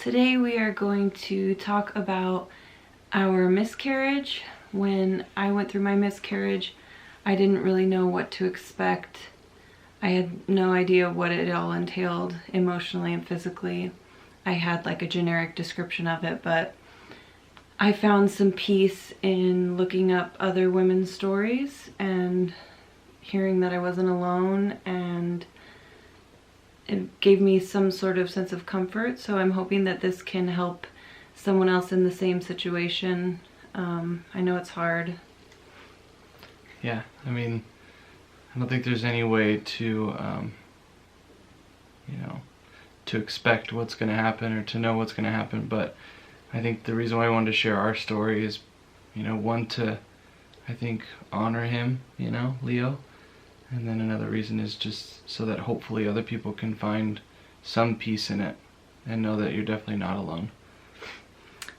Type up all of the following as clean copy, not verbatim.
Today we are going to talk about our miscarriage. When I went through my miscarriage, I didn't really know what to expect. I had no idea what it all entailed emotionally and physically. I had like a generic description of it, but I found some peace in looking up other women's stories and hearing that I wasn't alone, and it gave me some sort of sense of comfort. So I'm hoping that this can help someone else in the same situation. I know it's hard. Yeah, I mean, I don't think there's any way to, to expect what's going to happen or to know what's going to happen. But I think the reason why I wanted to share our story is, one, to, I think, honor him, Leo. And then another reason is just so that hopefully other people can find some peace in it and know that you're definitely not alone.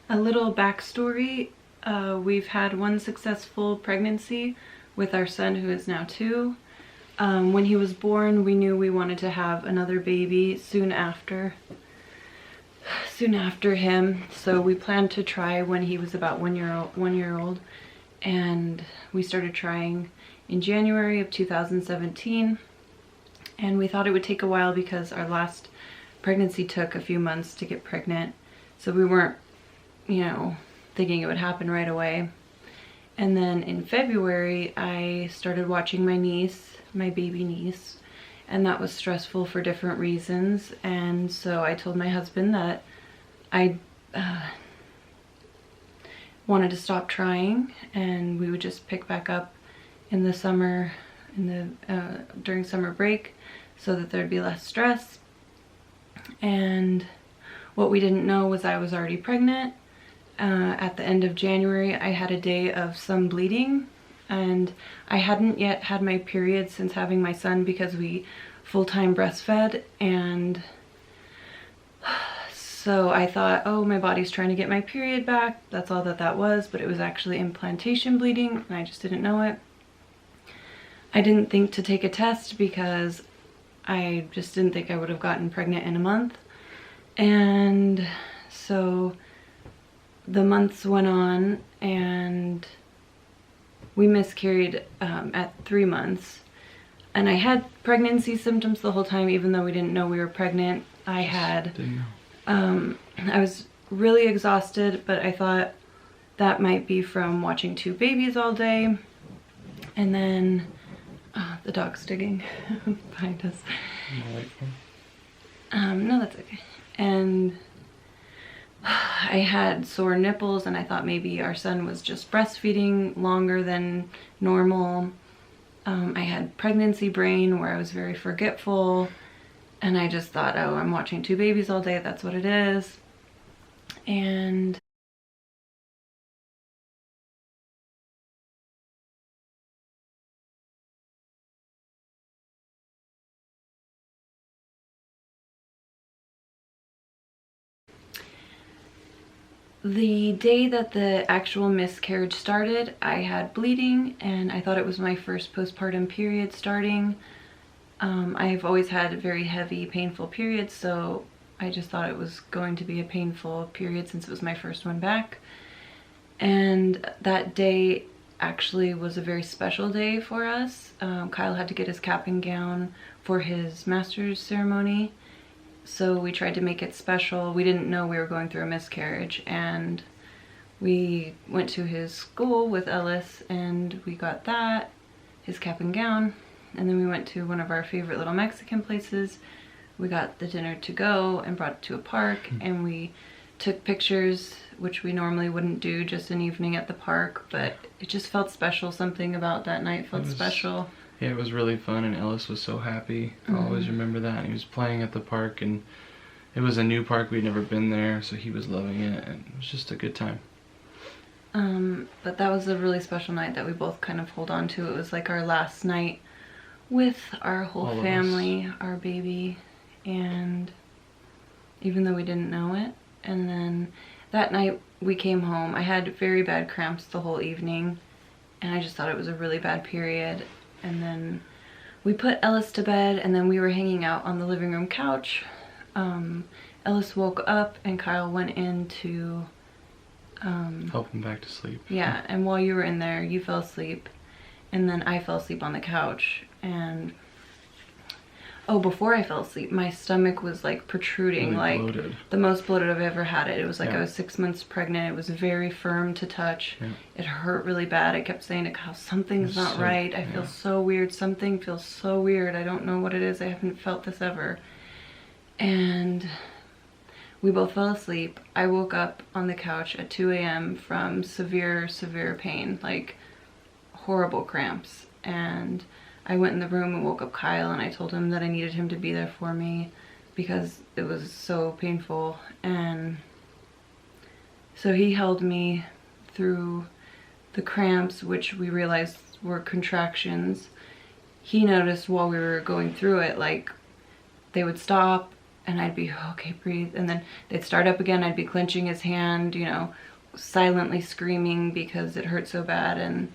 A little backstory, we've had one successful pregnancy with our son, who is now 2. When he was born, we knew we wanted to have another baby soon after him. So we planned to try when he was about 1 year old, and we started trying in January of 2017, and we thought it would take a while because our last pregnancy took a few months to get pregnant, so we weren't, thinking it would happen right away. And then in February, I started watching my baby niece, and that was stressful for different reasons. And so I told my husband that I wanted to stop trying, and we would just pick back up in the summer, during summer break, so that there'd be less stress. And what we didn't know was I was already pregnant. At the end of January, I had a day of some bleeding, and I hadn't yet had my period since having my son because we full-time breastfed. And so I thought, oh, my body's trying to get my period back. That's all that was, but it was actually implantation bleeding, and I just didn't know it. I didn't think to take a test because I just didn't think I would have gotten pregnant in a month. And so the months went on, and we miscarried at 3 months. And I had pregnancy symptoms the whole time, even though we didn't know we were pregnant. I was really exhausted, but I thought that might be from watching 2 babies all day. And then the dog's digging behind us. No, that's okay. And I had sore nipples, and I thought maybe our son was just breastfeeding longer than normal. I had pregnancy brain, where I was very forgetful, and I just thought, oh, I'm watching 2 babies all day, that's what it is. And the day that the actual miscarriage started, I had bleeding, and I thought it was my first postpartum period starting. I've always had very heavy, painful periods, so I just thought it was going to be a painful period since it was my first one back. And that day actually was a very special day for us. Kyle had to get his cap and gown for his master's ceremony, so we tried to make it special. We didn't know we were going through a miscarriage, and we went to his school with Ellis, and we got that, his cap and gown, and then we went to one of our favorite little Mexican places. We got the dinner to go and brought it to a park, and we took pictures, which we normally wouldn't do, just an evening at the park, but it just felt special. Something about that night felt special. Yeah, it was really fun, and Ellis was so happy. I'll always remember that. And he was playing at the park, and it was a new park. We'd never been there, so he was loving it, and it was just a good time. But that was a really special night that we both kind of hold on to. It was like our last night with our whole family, our baby, and even though we didn't know it. And then that night we came home. I had very bad cramps the whole evening, and I just thought it was a really bad period. And then we put Ellis to bed, and then we were hanging out on the living room couch, and Ellis woke up and Kyle went in to help him back to sleep. Yeah, and while you were in there, you fell asleep, and then I fell asleep on the couch, and oh, before I fell asleep, my stomach was like protruding, Really like bloated. The most bloated I've ever had it. It was like Yeah. I was 6 months pregnant. It was very firm to touch. Yeah. It hurt really bad. I kept saying to Kyle, something's not So- right. I feel so weird. Something feels so weird. I don't know what it is. I haven't felt this ever. And we both fell asleep. I woke up on the couch at 2 a.m. from severe, severe pain, like horrible cramps. And I went in the room and woke up Kyle, and I told him that I needed him to be there for me because it was so painful. And so he held me through the cramps, which we realized were contractions. He noticed while we were going through it, like they would stop and I'd be, okay, breathe. And then they'd start up again. I'd be clenching his hand, you know, silently screaming because it hurt so bad. And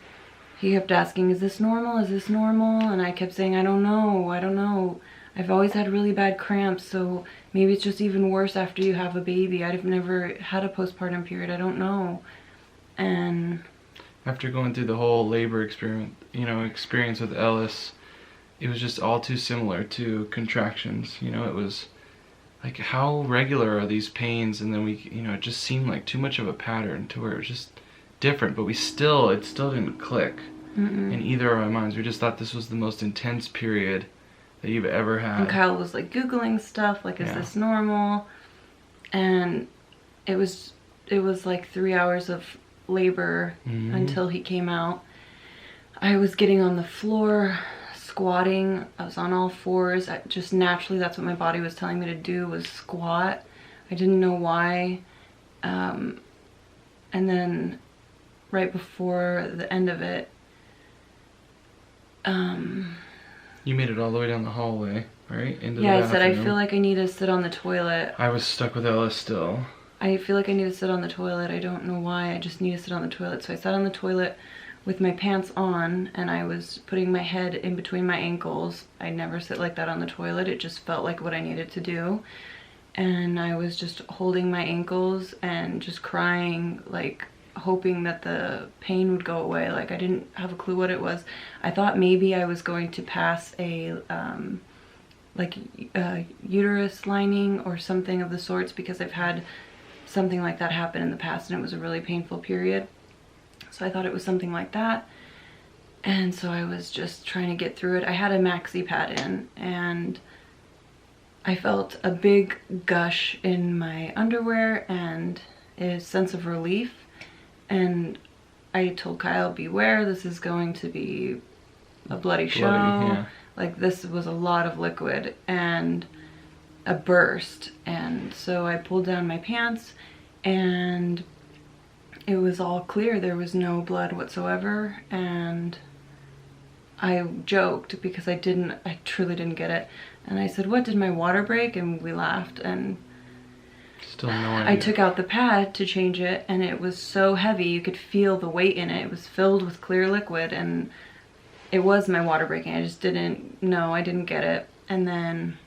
he kept asking, is this normal? Is this normal? And I kept saying, I don't know. I don't know. I've always had really bad cramps, so maybe it's just even worse after you have a baby. I've never had a postpartum period. I don't know. And after going through the whole labor experience with Ellis, it was just all too similar to contractions. You know, it was like, how regular are these pains? And then it just seemed like too much of a pattern to where it was just different, but it still didn't click in either of our minds. We just thought this was the most intense period that you've ever had. And Kyle was like Googling stuff, like, is this normal? And it was like 3 hours of labor until he came out. I was getting on the floor, squatting. I was on all fours. Just naturally, that's what my body was telling me to do, was squat. I didn't know why. And then right before the end of it, you made it all the way down the hallway, right? Into yeah, the I said, I bathroom. feel like I need to sit on the toilet. I was stuck with Ellis still. I feel like I need to sit on the toilet. I don't know why. I just need to sit on the toilet. So I sat on the toilet with my pants on, and I was putting my head in between my ankles. I never sit like that on the toilet. It just felt like what I needed to do. And I was just holding my ankles and just crying, like hoping that the pain would go away. Like, I didn't have a clue what it was. I thought maybe I was going to pass a uterus lining or something of the sorts, because I've had something like that happen in the past and it was a really painful period. So I thought it was something like that. And so I was just trying to get through it. I had a maxi pad in, and I felt a big gush in my underwear and a sense of relief. And I told Kyle, beware, this is going to be a bloody show. Yeah. Like, this was a lot of liquid and a burst. And so I pulled down my pants and it was all clear. There was no blood whatsoever. And I joked because I truly didn't get it. And I said, what, did my water break? And we laughed. And still no idea. I took out the pad to change it, and it was so heavy. You could feel the weight in it. It was filled with clear liquid, and it was my water breaking. I just didn't know. I didn't get it. And then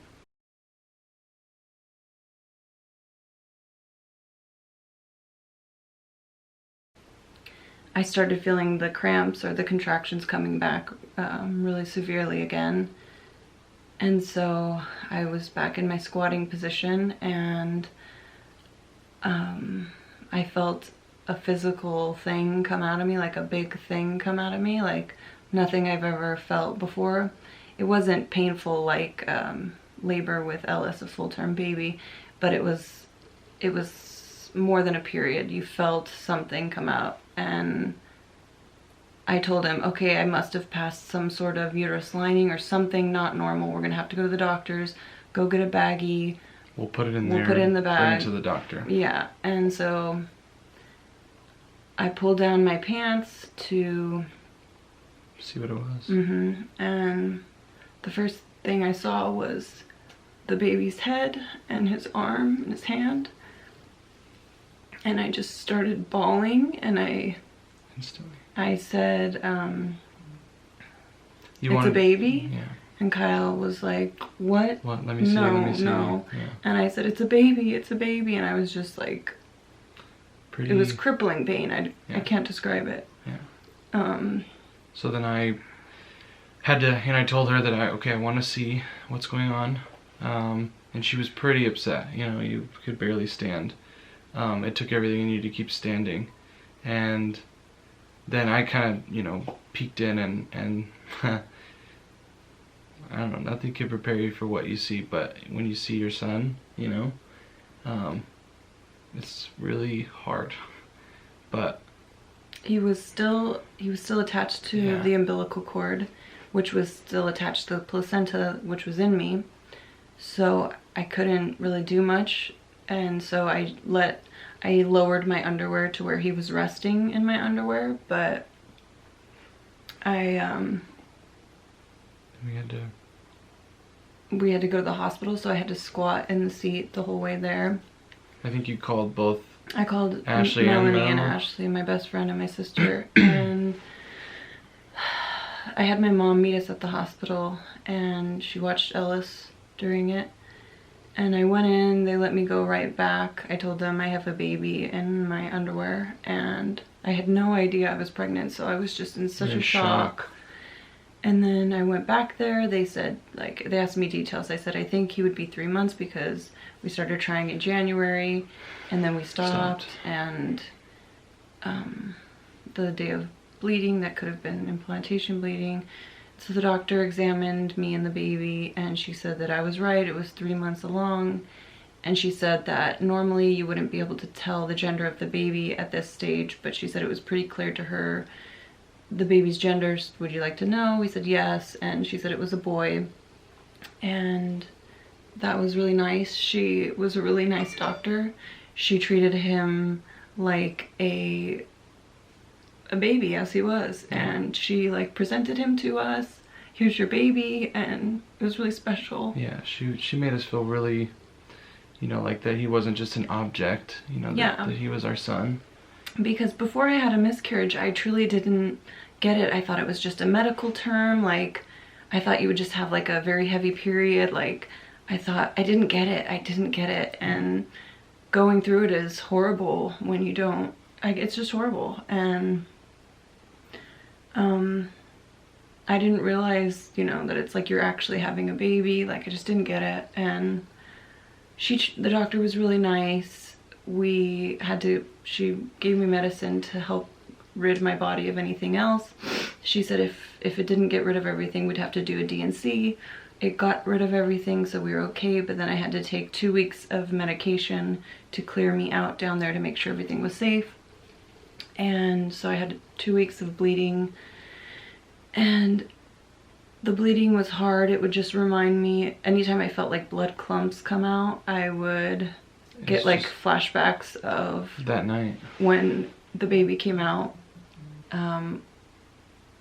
I started feeling the cramps or the contractions coming back really severely again. And so I was back in my squatting position, and I felt a physical thing come out of me, like a big thing come out of me, like nothing I've ever felt before. It wasn't painful like labor with Ellis, a full-term baby, but it was more than a period. You felt something come out, and I told him, okay, I must have passed some sort of uterus lining or something not normal. We're gonna have to go to the doctors, go get a baggie. We'll put it in there. We'll put it in the bag. Bring it to the doctor. Yeah, and so I pulled down my pants to see what it was. And the first thing I saw was the baby's head and his arm and his hand. And I just started bawling, and I said, it's a baby? Yeah. And Kyle was like, what? What? Let me see. No, Let me see. no. Yeah. And I said, it's a baby, it's a baby. And I was just like, it was crippling pain. I can't describe it. Yeah. So then I had to, and I told her that I want to see what's going on. And she was pretty upset. You know, you could barely stand. It took everything in you to keep standing. And then I kind of, you know, peeked in and I don't know, nothing can prepare you for what you see, but when you see your son, you know, it's really hard. But he was still attached to the umbilical cord, which was still attached to the placenta, which was in me. So I couldn't really do much, and so I lowered my underwear to where he was resting in my underwear, but we had to go to the hospital, so I had to squat in the seat the whole way there. I think you called both. I called Ashley Melanie and Ashley, my best friend and my sister, and I had my mom meet us at the hospital, and she watched Ellis during it. And I went in, they let me go right back. I told them I have a baby in my underwear, and I had no idea I was pregnant, so I was just in such a shock. And then I went back there, they said, like, they asked me details. I said, I think he would be 3 months because we started trying in January, and then we stopped. And the day of bleeding, that could have been implantation bleeding. So the doctor examined me and the baby, and she said that I was right, it was 3 months along. And she said that normally you wouldn't be able to tell the gender of the baby at this stage, but she said it was pretty clear to her the baby's gender. Would you like to know? We said yes, and she said it was a boy. And that was really nice. She was a really nice doctor. She treated him like a baby, as he was, and she like presented him to us. Here's your baby, and it was really special. Yeah, she made us feel really, you know, like that he wasn't just an object, you know, that he was our son. Because before I had a miscarriage, I truly didn't get it. I thought it was just a medical term. Like, I thought you would just have like a very heavy period. Like, I didn't get it. I didn't get it. And going through it is horrible when you don't. It's just horrible. And I didn't realize, you know, that it's like you're actually having a baby. Like, I just didn't get it. And the doctor was really nice. She gave me medicine to help rid my body of anything else. She said if it didn't get rid of everything, we'd have to do a D&C. It got rid of everything, so we were okay, but then I had to take 2 weeks of medication to clear me out down there to make sure everything was safe. And so I had 2 weeks of bleeding, and the bleeding was hard. It would just remind me, anytime I felt like blood clumps come out, I would get like flashbacks of that night when the baby came out.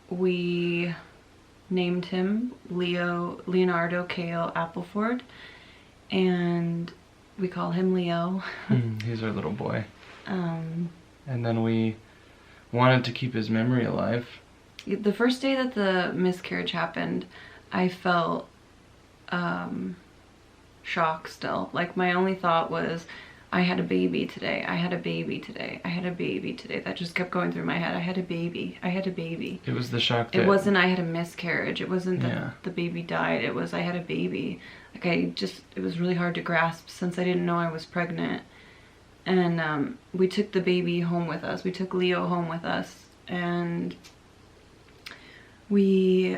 We named him Leonardo Cael Appleford, and we call him Leo. He's our little boy. And then we wanted to keep his memory alive. The first day that the miscarriage happened, I felt shock still. Like, my only thought was, I had a baby today. I had a baby today. I had a baby today. That just kept going through my head. I had a baby. I had a baby. It was the shock that... It wasn't I had a miscarriage. It wasn't that the baby died. It was I had a baby. Like, it was really hard to grasp since I didn't know I was pregnant. And we took the baby home with us. We took Leo home with us. And we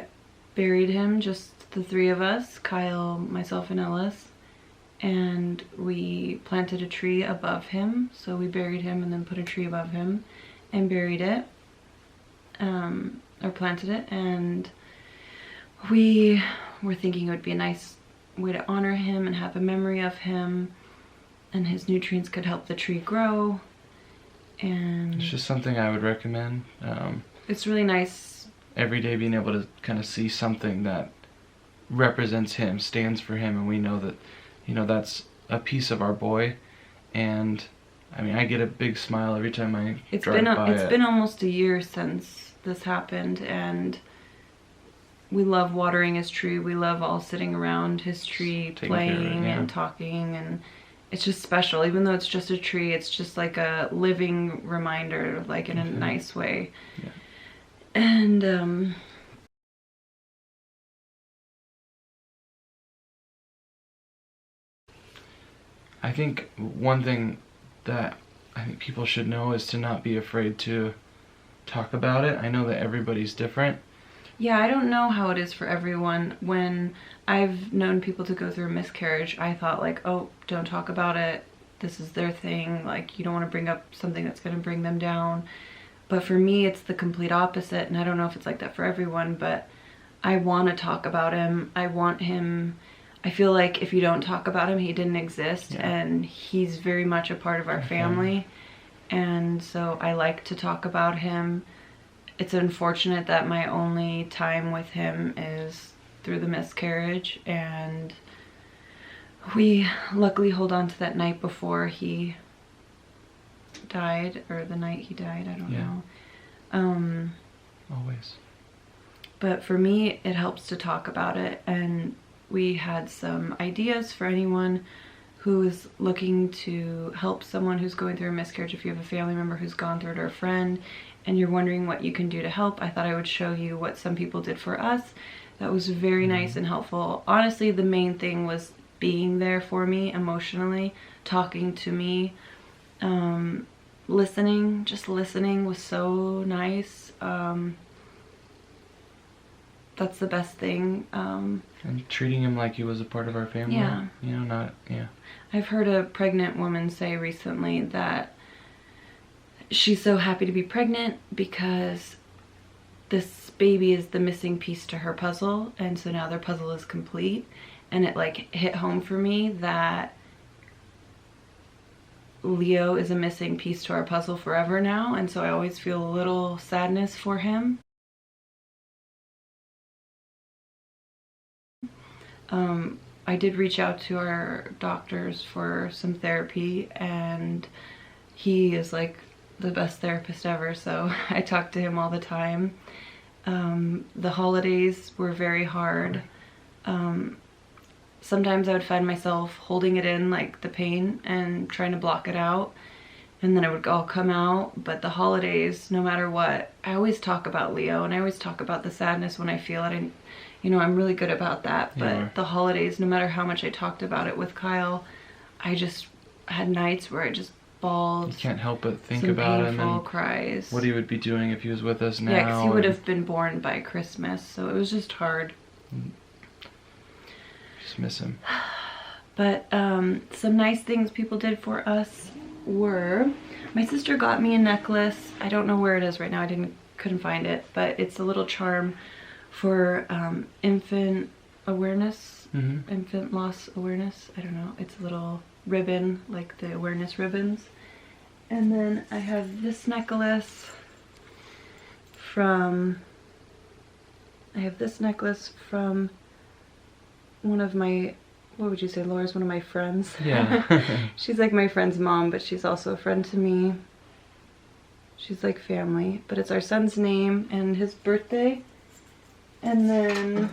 buried him, just the three of us, Kyle, myself, and Ellis. And we planted a tree above him. So we buried him and then put a tree above him and buried it, or planted it. And we were thinking it would be a nice way to honor him and have a memory of him, and his nutrients could help the tree grow. And it's just something I would recommend. It's really nice every day being able to kind of see something that represents him, stands for him, and we know that, you know, that's a piece of our boy. And I mean, I get a big smile every time I drive by it. It's been almost a year since this happened, and we love watering his tree. We love all sitting around his tree, playing and talking, and it's just special. Even though it's just a tree, it's just like a living reminder, like in a nice way. Yeah. And I think one thing that I think people should know is to not be afraid to talk about it. I know that everybody's different. Yeah, I don't know how it is for everyone. When I've known people to go through a miscarriage, I thought like, oh, don't talk about it. This is their thing. Like, you don't want to bring up something that's going to bring them down. But for me, it's the complete opposite. And I don't know if it's like that for everyone, but I want to talk about him. I want him. I feel like if you don't talk about him, he didn't exist. Yeah. And he's very much a part of our family. And so I like to talk about him. It's unfortunate that my only time with him is through the miscarriage, and we luckily hold on to that night before he died, or the night he died, I don't know. Always. But for me, it helps to talk about it, and we had some ideas for anyone who is looking to help someone who's going through a miscarriage. If you have a family member who's gone through it, or a friend, and you're wondering what you can do to help, I thought I would show you what some people did for us. That was very nice and helpful. Honestly, the main thing was being there for me emotionally, talking to me, listening. Just listening was so nice. That's the best thing. And treating him like he was a part of our family. Yeah. You know, not, yeah. I've heard a pregnant woman say recently that she's so happy to be pregnant because this baby is the missing piece to her puzzle, and so now their puzzle is complete. And it like hit home for me that Leo is a missing piece to our puzzle forever now, and so I always feel a little sadness for him. I did reach out to our doctors for some therapy, and he is like the best therapist ever, so I talk to him all the time. The holidays were very hard. Sometimes I would find myself holding it in, like the pain, and trying to block it out, and then it would all come out. But the holidays, no matter what, I always talk about Leo, and I always talk about the sadness when I feel it. And you know, I'm really good about that. But the holidays, no matter how much I talked about it with Kyle, I just had nights where I just bawled. You can't help but think about him and cries. what he would be doing if he was with us now. Yeah, because he would have been born by Christmas, so it was just hard. Just miss him. But some nice things people did for us were, my sister got me a necklace. I don't know where it is right now. Couldn't find it, but it's a little charm for infant awareness, infant loss awareness. I don't know. It's a little ribbon, like the awareness ribbons. And then I have this necklace from one of my, what would you say, Laura's one of my friends. Yeah. She's like my friend's mom, but she's also a friend to me. She's like family. But it's our son's name and his birthday. And then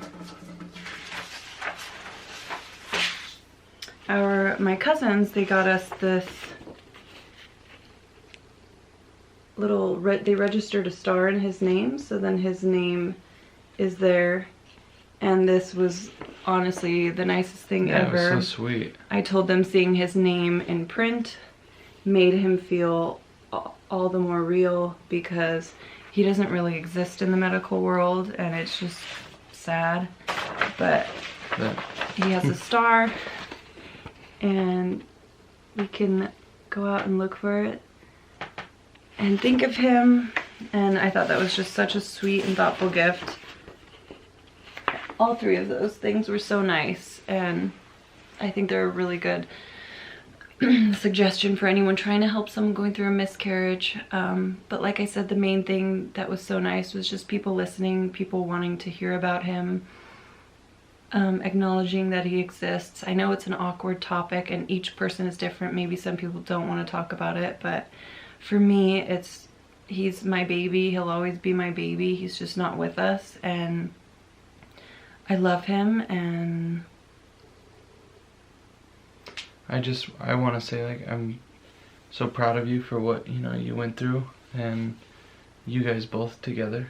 my cousins, they got us this little, they registered a star in his name, so then his name is there. And this was honestly the nicest thing ever. Yeah, it was so sweet. I told them seeing his name in print made him feel all the more real, because he doesn't really exist in the medical world, and it's just sad. But he has a star, and we can go out and look for it and think of him. And I thought that was just such a sweet and thoughtful gift. All three of those things were so nice, and I think they're a really good suggestion for anyone trying to help someone going through a miscarriage. But like I said, the main thing that was so nice was just people listening, people wanting to hear about him, acknowledging that he exists. I know it's an awkward topic and each person is different. Maybe some people don't want to talk about it, but for me, he's my baby. He'll always be my baby. He's just not with us, and I love him, and I want to say, like, I'm so proud of you for what, you know, you went through, and you guys both together,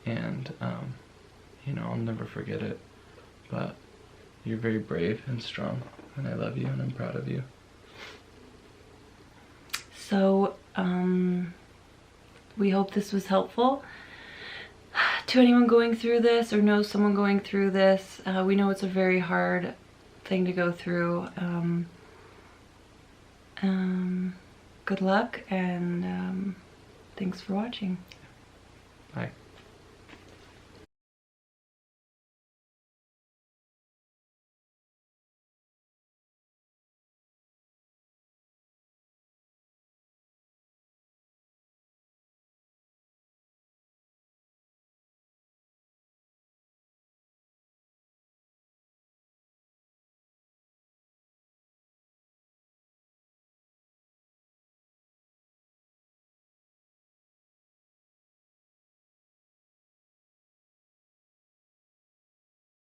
and you know, I'll never forget it. But you're very brave and strong, and I love you, and I'm proud of you. so we hope this was helpful to anyone going through this or knows someone going through this. We know it's a very hard thing to go through. Good luck, and thanks for watching. Bye.